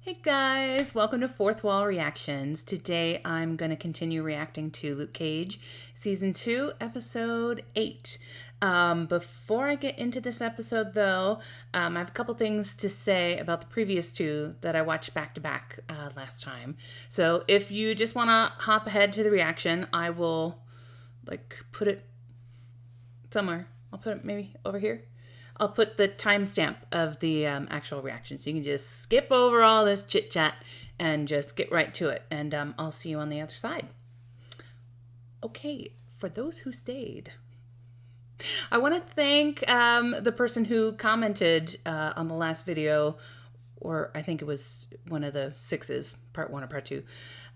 Hey guys, welcome to Fourth Wall Reactions. Today I'm going to continue reacting to Luke Cage, Season 2, Episode 8. Before I get into this episode though, I have a couple things to say about the previous two that I watched back to back last time. So if you just want to hop ahead to the reaction, I will put it somewhere. I'll put it maybe over here. I'll put the timestamp of the actual reaction, so you can just skip over all this chit chat and just get right to it. And I'll see you on the other side. Okay, for those who stayed, I want to thank the person who commented on the last video, or I think it was one of the sixes, part 1 or part 2,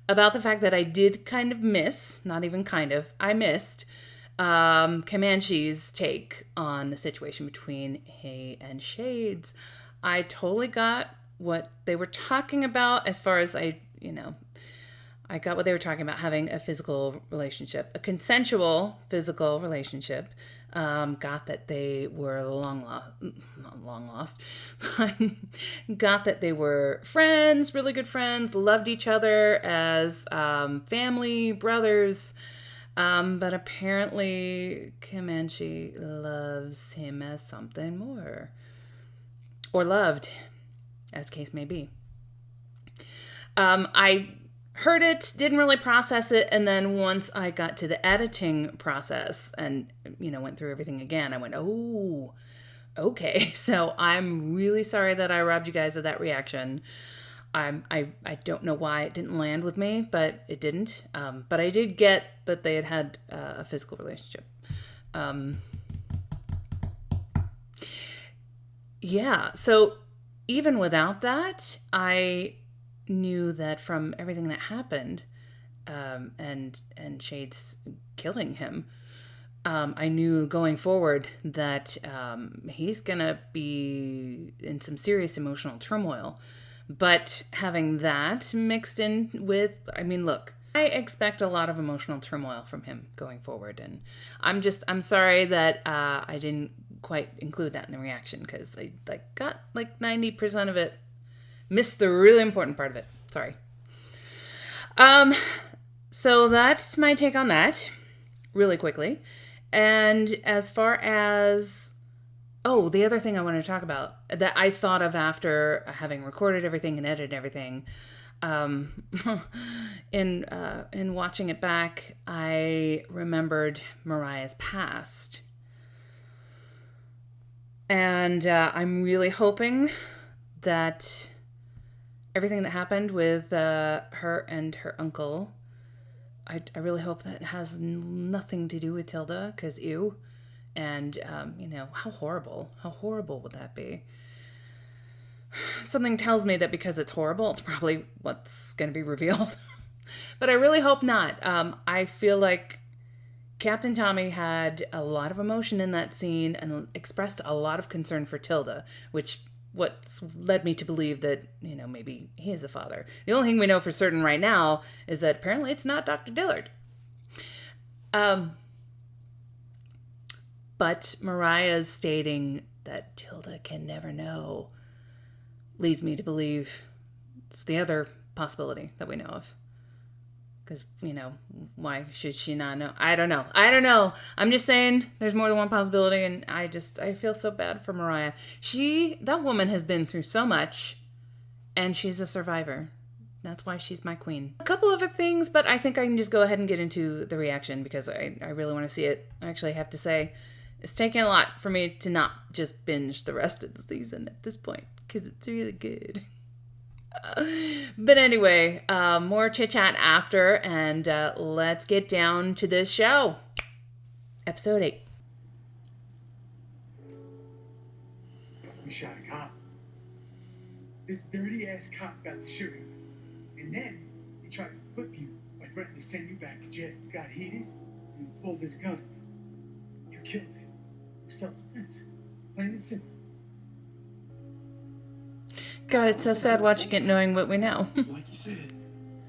about the fact that I did kind of miss, not even kind of, I missed Comanche's take on the situation between Hay and Shades. I totally got what they were talking about as far as I got what they were talking about, having a physical relationship, a consensual physical relationship. Got that they were not long lost. Got that they were friends, really good friends, loved each other as family, brothers. But apparently Comanche loves him as something more. Or loved, as case may be. I heard it, didn't really process it, and then once I got to the editing process and, went through everything again, I went, oh, okay. So I'm really sorry that I robbed you guys of that reaction. I don't know why it didn't land with me, but it didn't. But I did get that they had a physical relationship. Yeah, so even without that, I knew that from everything that happened, and Shade's killing him, I knew going forward that he's gonna be in some serious emotional turmoil. But having that mixed in with, look, I expect a lot of emotional turmoil from him going forward. And I'm sorry that I didn't quite include that in the reaction, because I got 90% of it, missed the really important part of it. Sorry. So that's my take on that, really quickly. And as far as, oh, the other thing I want to talk about that I thought of after having recorded everything and edited everything, in watching it back, I remembered Mariah's past. And I'm really hoping that everything that happened with her and her uncle, I really hope that has nothing to do with Tilda, because ew. And, how horrible would that be? Something tells me that because it's horrible, it's probably what's going to be revealed. But I really hope not. I feel like Captain Tommy had a lot of emotion in that scene and expressed a lot of concern for Tilda, which what's led me to believe that, maybe he is the father. The only thing we know for certain right now is that apparently it's not Dr. Dillard. But Mariah's stating that Tilda can never know leads me to believe it's the other possibility that we know of. Because, why should she not know? I don't know. I'm just saying there's more than one possibility, and I feel so bad for Mariah. That woman has been through so much, and she's a survivor. That's why she's my queen. A couple other things, but I think I can just go ahead and get into the reaction because I really want to see it. I actually have to say, it's taking a lot for me to not just binge the rest of the season at this point, because it's really good. But anyway, more chit chat after, and let's get down to this show. Episode 8. We shot a cop. This dirty ass cop got to shoot him. And then he tried to flip you by threatening to send you back to jail. You got heated, and he pulled his gun. You killed him. Self-defense. Plain and simple. God, it's so sad watching it knowing what we know. Like you said,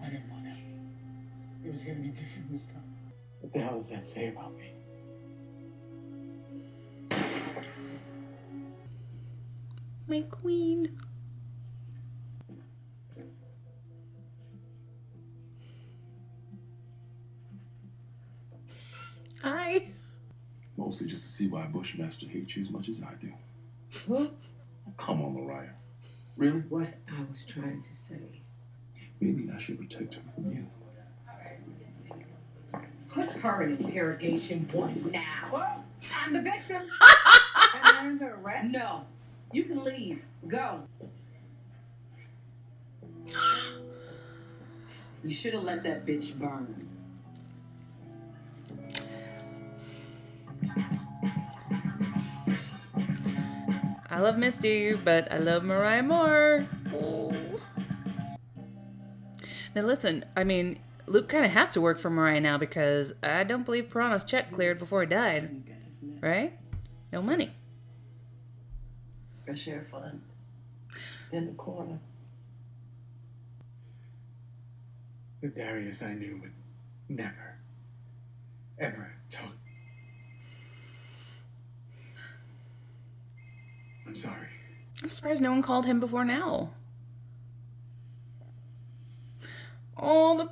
I didn't want it. It was gonna be different this time. What the hell does that say about me? My queen. Mostly just to see why Bushmaster hates you as much as I do. Who? Come on, Mariah. Really? What I was trying to say. Maybe I should protect her from you. Put her in interrogation once now. What? I'm the victim. Am I under arrest? No. You can leave. Go. You should have let that bitch burn. I love Misty, but I love Mariah more. Oh. Now listen, I mean, Luke kind of has to work for Mariah now because I don't believe Piranha's check cleared before he died. Right? No money. A share fund in the corner. The Darius I knew would never, ever talk. I'm sorry. I'm surprised no one called him before now. Oh, the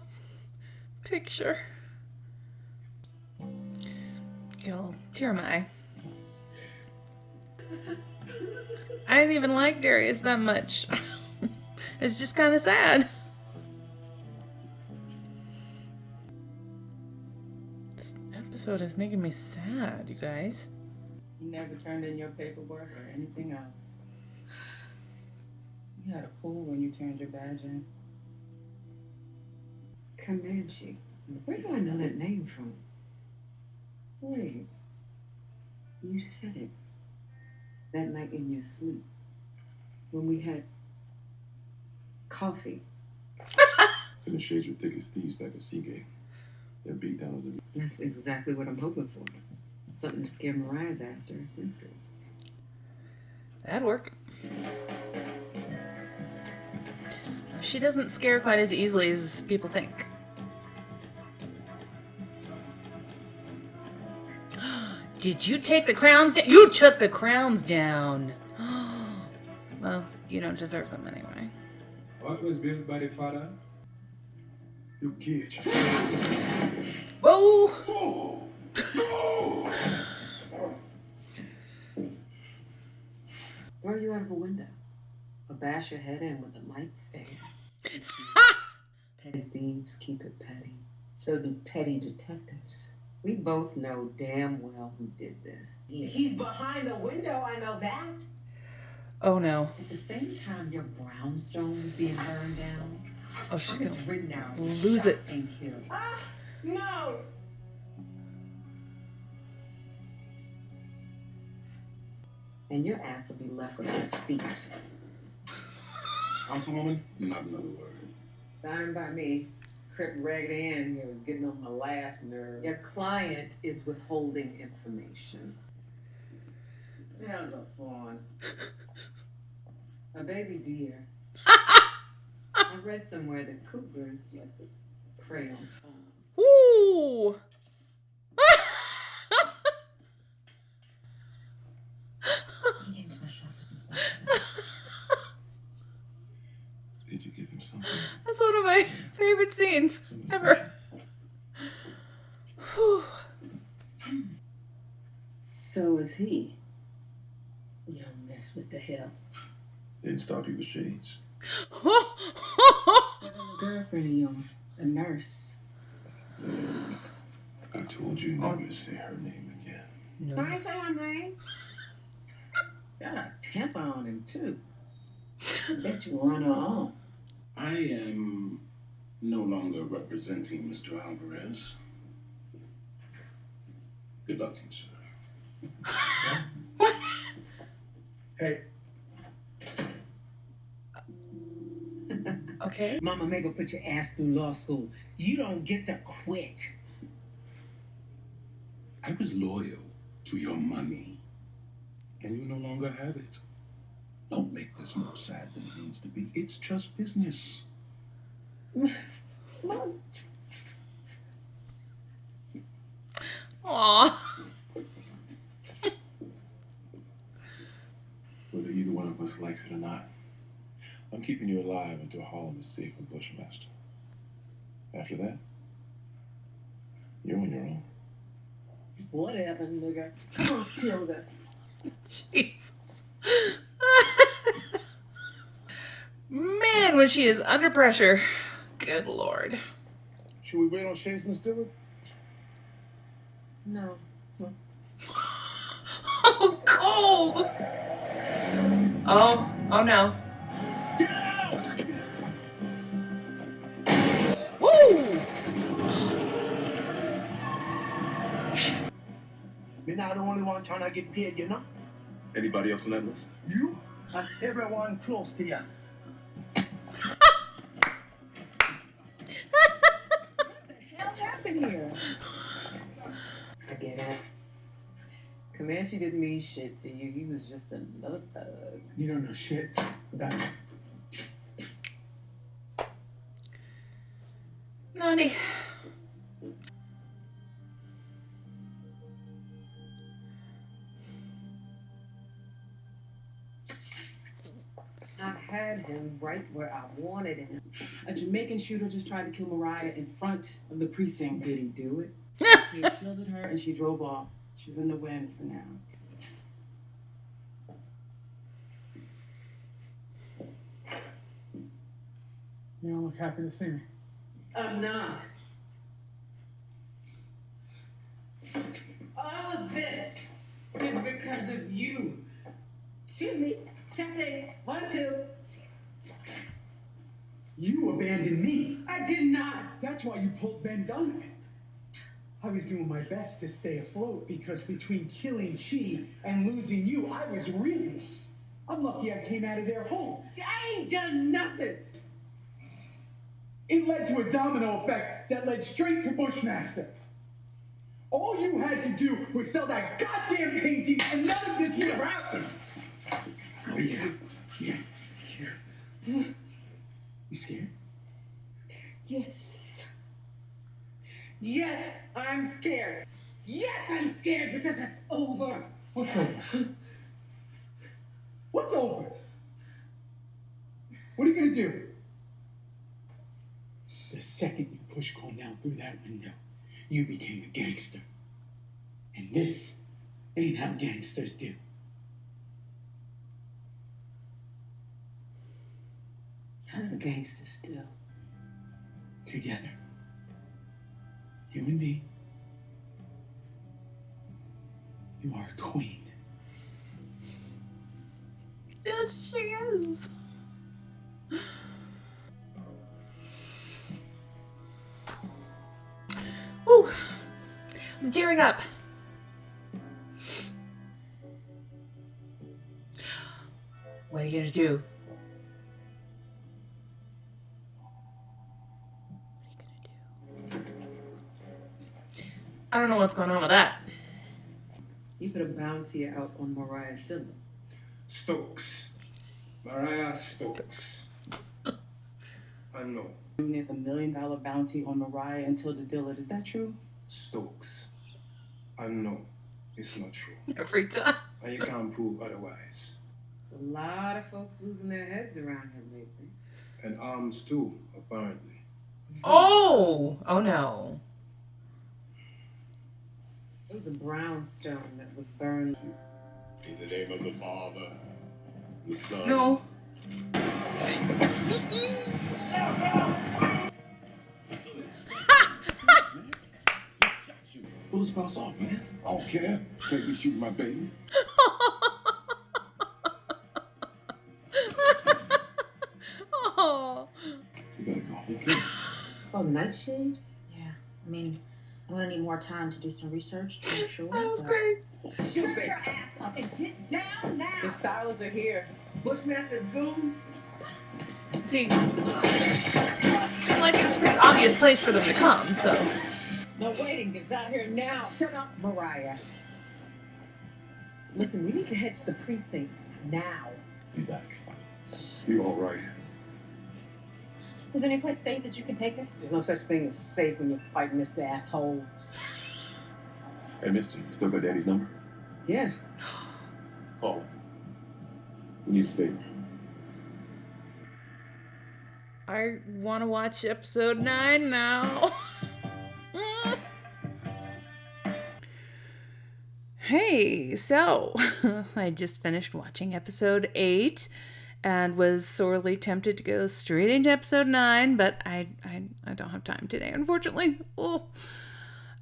picture. Got a little tear in my eye. I didn't even like Darius that much. It's just kind of sad. This episode is making me sad, you guys. You never turned in your paperwork or anything else. You had a pool when you turned your badge in. Comanche. Where do I know that name from? Wait. You said it. That night in your sleep. When we had coffee. And the shades were thick as thieves back at Seagate. Their beatdown was a... That's exactly what I'm hoping for. Something to scare Mariah's ass to her senses. That'd work. She doesn't scare quite as easily as people think. Did you take the crowns down? You took the crowns down. Well, you don't deserve them anyway. What was built by the father? You kid. Whoa! Oh! Oh! Throw you out of a window. Or bash your head in with a mic stand. Petty thieves keep it petty. So do petty detectives. We both know damn well who did this. He's behind the window, I know that. Oh no. At the same time your brownstone was being burned down, Oh, she's I was gonna written out, lose shot it. and killed. Ah, no! And your ass will be left with a receipt. Councilwoman, not another word. Signed by me. Crip Raggedy Ann here was getting on my last nerve. Your client is withholding information. That was a fawn. A baby deer. I read somewhere that cougars like to prey on fawns. Ooh! He came to my shop for some special. Did you give him something? That's one of my favorite scenes ever. Whew. So is he. You don't mess with the hell. Didn't start you with shades. Girlfriend of yours, a nurse. I told you never to say her name again. No. I ain't say her name. Got a temper on him too. I bet you run her on. I am no longer representing Mr. Alvarez. Good luck to you, sir. Hey, Okay. Mama Mega put your ass through law school. You don't get to quit. I was loyal to your money, and you no longer have it. Don't make this more sad than it needs to be. It's just business. Mom. Aww. Whether either one of us likes it or not, I'm keeping you alive until Harlem is safe from Bushmaster. After that, you're on your own. Whatever, nigga. Come on, kill them. Jesus. Man, when she is under pressure. Good Lord. Should we wait on Shane's Miss Dillard? No. Oh, cold. Oh no. Woo! You're not the only one trying to get paid, you know? Anybody else on that list? You and everyone close to you. What's happened here? I get it. Comanche didn't mean shit to you. He was just another thug. You don't know shit about it. Naughty. I had him right where I wanted him. A Jamaican shooter just tried to kill Mariah in front of the precinct. Did he do it? He shielded her and she drove off. She's in the wind for now. You don't look happy to see me. I'm not. All of this is because of you. Excuse me. Testing. 1, 2. You abandoned me. I did not. That's why you pulled Ben Donovan. I was doing my best to stay afloat because between killing Chi and losing you, I was reeling. I'm lucky I came out of there whole. I ain't done nothing. It led to a domino effect that led straight to Bushmaster. All you had to do was sell that goddamn painting and none of this would have happened. Oh, yeah. You scared? Yes. Yes, I'm scared. Yes, I'm scared because it's over. What's over? What's over? What are you gonna do? The second you pushed Cornell through that window, you became a gangster. And this ain't how gangsters do. How do gangsters do? Together. You and me. You are a queen. Yes, she is. Ooh, I'm tearing up. What are you gonna do? I don't know what's going on with that. You put a bounty out on Mariah Phillip. Stokes. Mariah Stokes. I know. There's $1 million bounty on Mariah and Tilda Dillard. Is that true? Stokes. I know. It's not true. Every time. And you can't prove otherwise. There's a lot of folks losing their heads around him lately. And arms too, apparently. Oh no. It was a brownstone that was burned. In the name of the Father, the Son. No. Bullets bounce off, man. I don't care. Take me shooting my baby. Oh. We gotta go. Okay. Oh, Nightshade? Yeah, I mean, I'm gonna need more time to do some research to make sure. That was but- great. Shut your ass up and get down now. The stylists are here. Bushmaster's goons. See, like it's a pretty obvious place for them to come, so. No waiting, it's out here now. Shut up, Mariah. Listen, we need to head to the precinct now. Be back. You all right? Is there any place safe that you can take us? There's no such thing as safe when you're fighting this asshole. Hey, Misty, you still got Daddy's number? Yeah. Call him. We need a favor. I want to watch episode 9 now. Okay, so I just finished watching episode 8 and was sorely tempted to go straight into episode 9, but I don't have time today, unfortunately. Oh.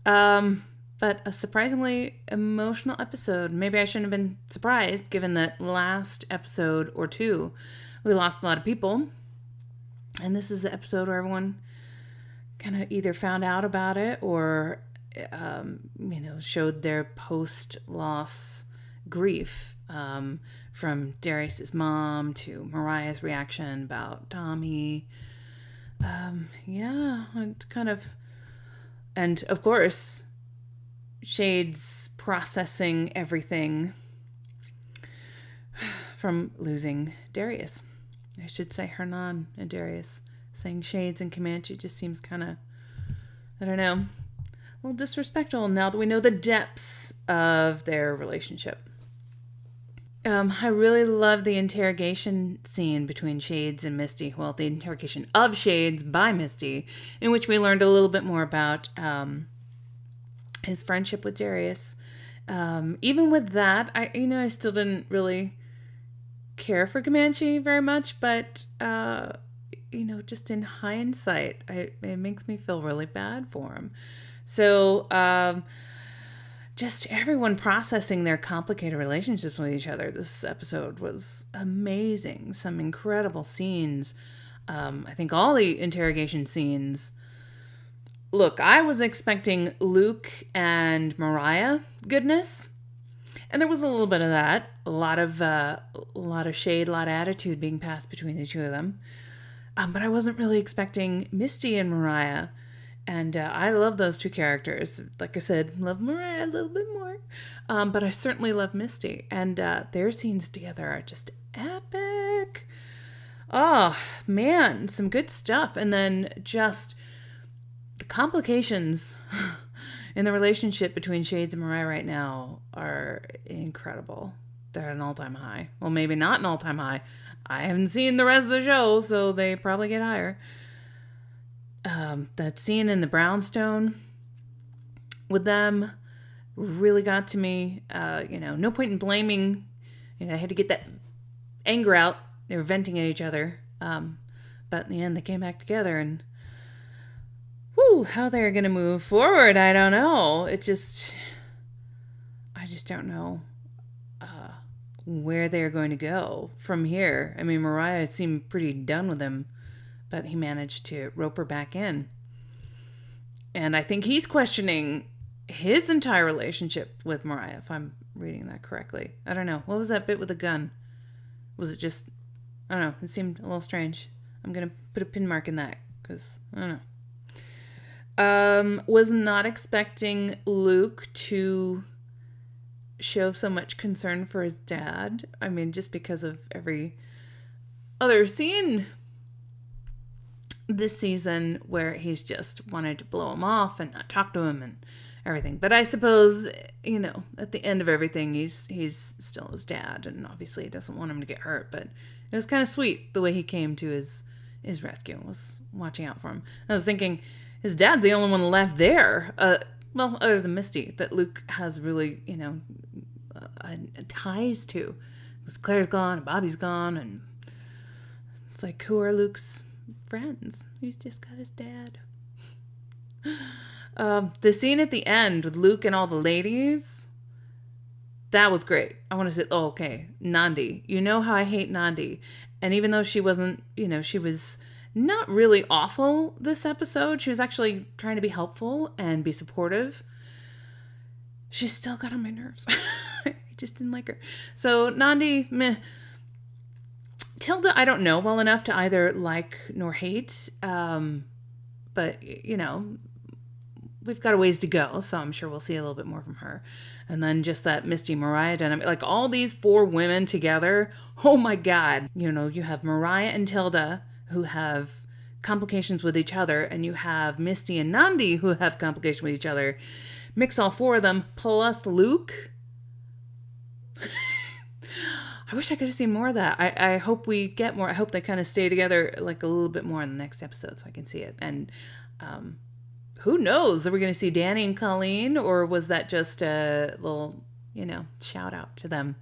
But a surprisingly emotional episode. Maybe I shouldn't have been surprised, given that last episode or two, we lost a lot of people. And this is the episode where everyone kind of either found out about it or, showed their post-loss grief. From Darius's mom to Mariah's reaction about Tommy. It kind of... And, of course, Shade's processing everything from losing Darius. I should say Hernan and Darius. Saying Shades and Comanche just seems kind of, I don't know, a little disrespectful now that we know the depths of their relationship. I really love the interrogation scene between Shades and Misty. Well, the interrogation of Shades by Misty, in which we learned a little bit more about his friendship with Darius. Even with that, I still didn't really care for Comanche very much, but just in hindsight, it makes me feel really bad for him. So, just everyone processing their complicated relationships with each other. This episode was amazing. Some incredible scenes. I think all the interrogation scenes. Look, I was expecting Luke and Mariah goodness, and there was a little bit of that. A lot of shade, a lot of attitude being passed between the two of them. But I wasn't really expecting Misty and Mariah. And I love those two characters. Like I said, love Mariah a little bit more. But I certainly love Misty. And their scenes together are just epic. Oh, man, some good stuff. And then just the complications in the relationship between Shades and Mariah right now are incredible. They're at an all-time high. Well, maybe not an all-time high. I haven't seen the rest of the show, so they probably get higher. That scene in the brownstone with them really got to me. No point in blaming. I had to get that anger out. They were venting at each other. But in the end, they came back together. And how they're going to move forward, I don't know. I just don't know where they're going to go from here. I mean, Mariah seemed pretty done with him. But he managed to rope her back in. And I think he's questioning his entire relationship with Mariah, if I'm reading that correctly. I don't know. What was that bit with the gun? Was it just... I don't know. It seemed a little strange. I'm going to put a pin mark in that, because I don't know. Was not expecting Luke to show so much concern for his dad. I mean, just because of every other scene this season where he's just wanted to blow him off and not talk to him and everything. But I suppose, at the end of everything, he's still his dad, and obviously he doesn't want him to get hurt. But it was kind of sweet the way he came to his rescue and was watching out for him. I was thinking, his dad's the only one left there, other than Misty, that Luke has really, ties to. Because Claire's gone and Bobby's gone, and it's like, who are Luke's friends? He's just got his dad. The scene at the end with Luke and all the ladies, that was great. I want to say, okay, Nandi. You know how I hate Nandi. And even though she wasn't, she was not really awful this episode, she was actually trying to be helpful and be supportive. She still got on my nerves. I just didn't like her. So Nandi, meh. Tilda, I don't know well enough to either like nor hate, but, we've got a ways to go, so I'm sure we'll see a little bit more from her. And then just that Misty Mariah dynamic, like all these 4 women together, oh my God. You have Mariah and Tilda, who have complications with each other, and you have Misty and Nandi, who have complications with each other. Mix all 4 of them, plus Luke. I wish I could have seen more of that. I hope we get more. I hope they kind of stay together like a little bit more in the next episode so I can see it. And who knows? Are we going to see Danny and Colleen, or was that just a little, you know, shout out to them.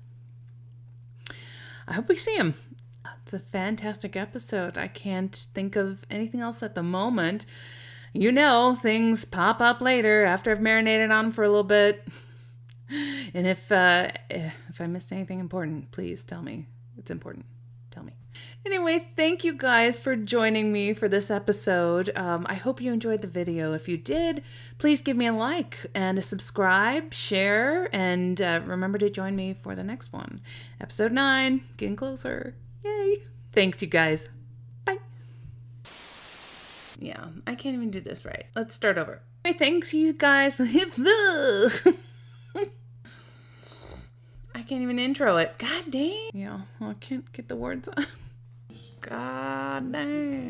I hope we see him. It's a fantastic episode. I can't think of anything else at the moment. You know, things pop up later after I've marinated on them for a little bit. And if I missed anything important, please tell me. It's important. Tell me. Anyway, thank you guys for joining me for this episode. I hope you enjoyed the video. If you did, please give me a like and a subscribe, share, and remember to join me for the next one. Episode 9, getting closer. Yay. Thanks, you guys. Bye. Yeah, I can't even do this right. Let's start over. Hey, thanks, you guys. I can't even intro it. God dang. Yeah, well, I can't get the words on. God dang.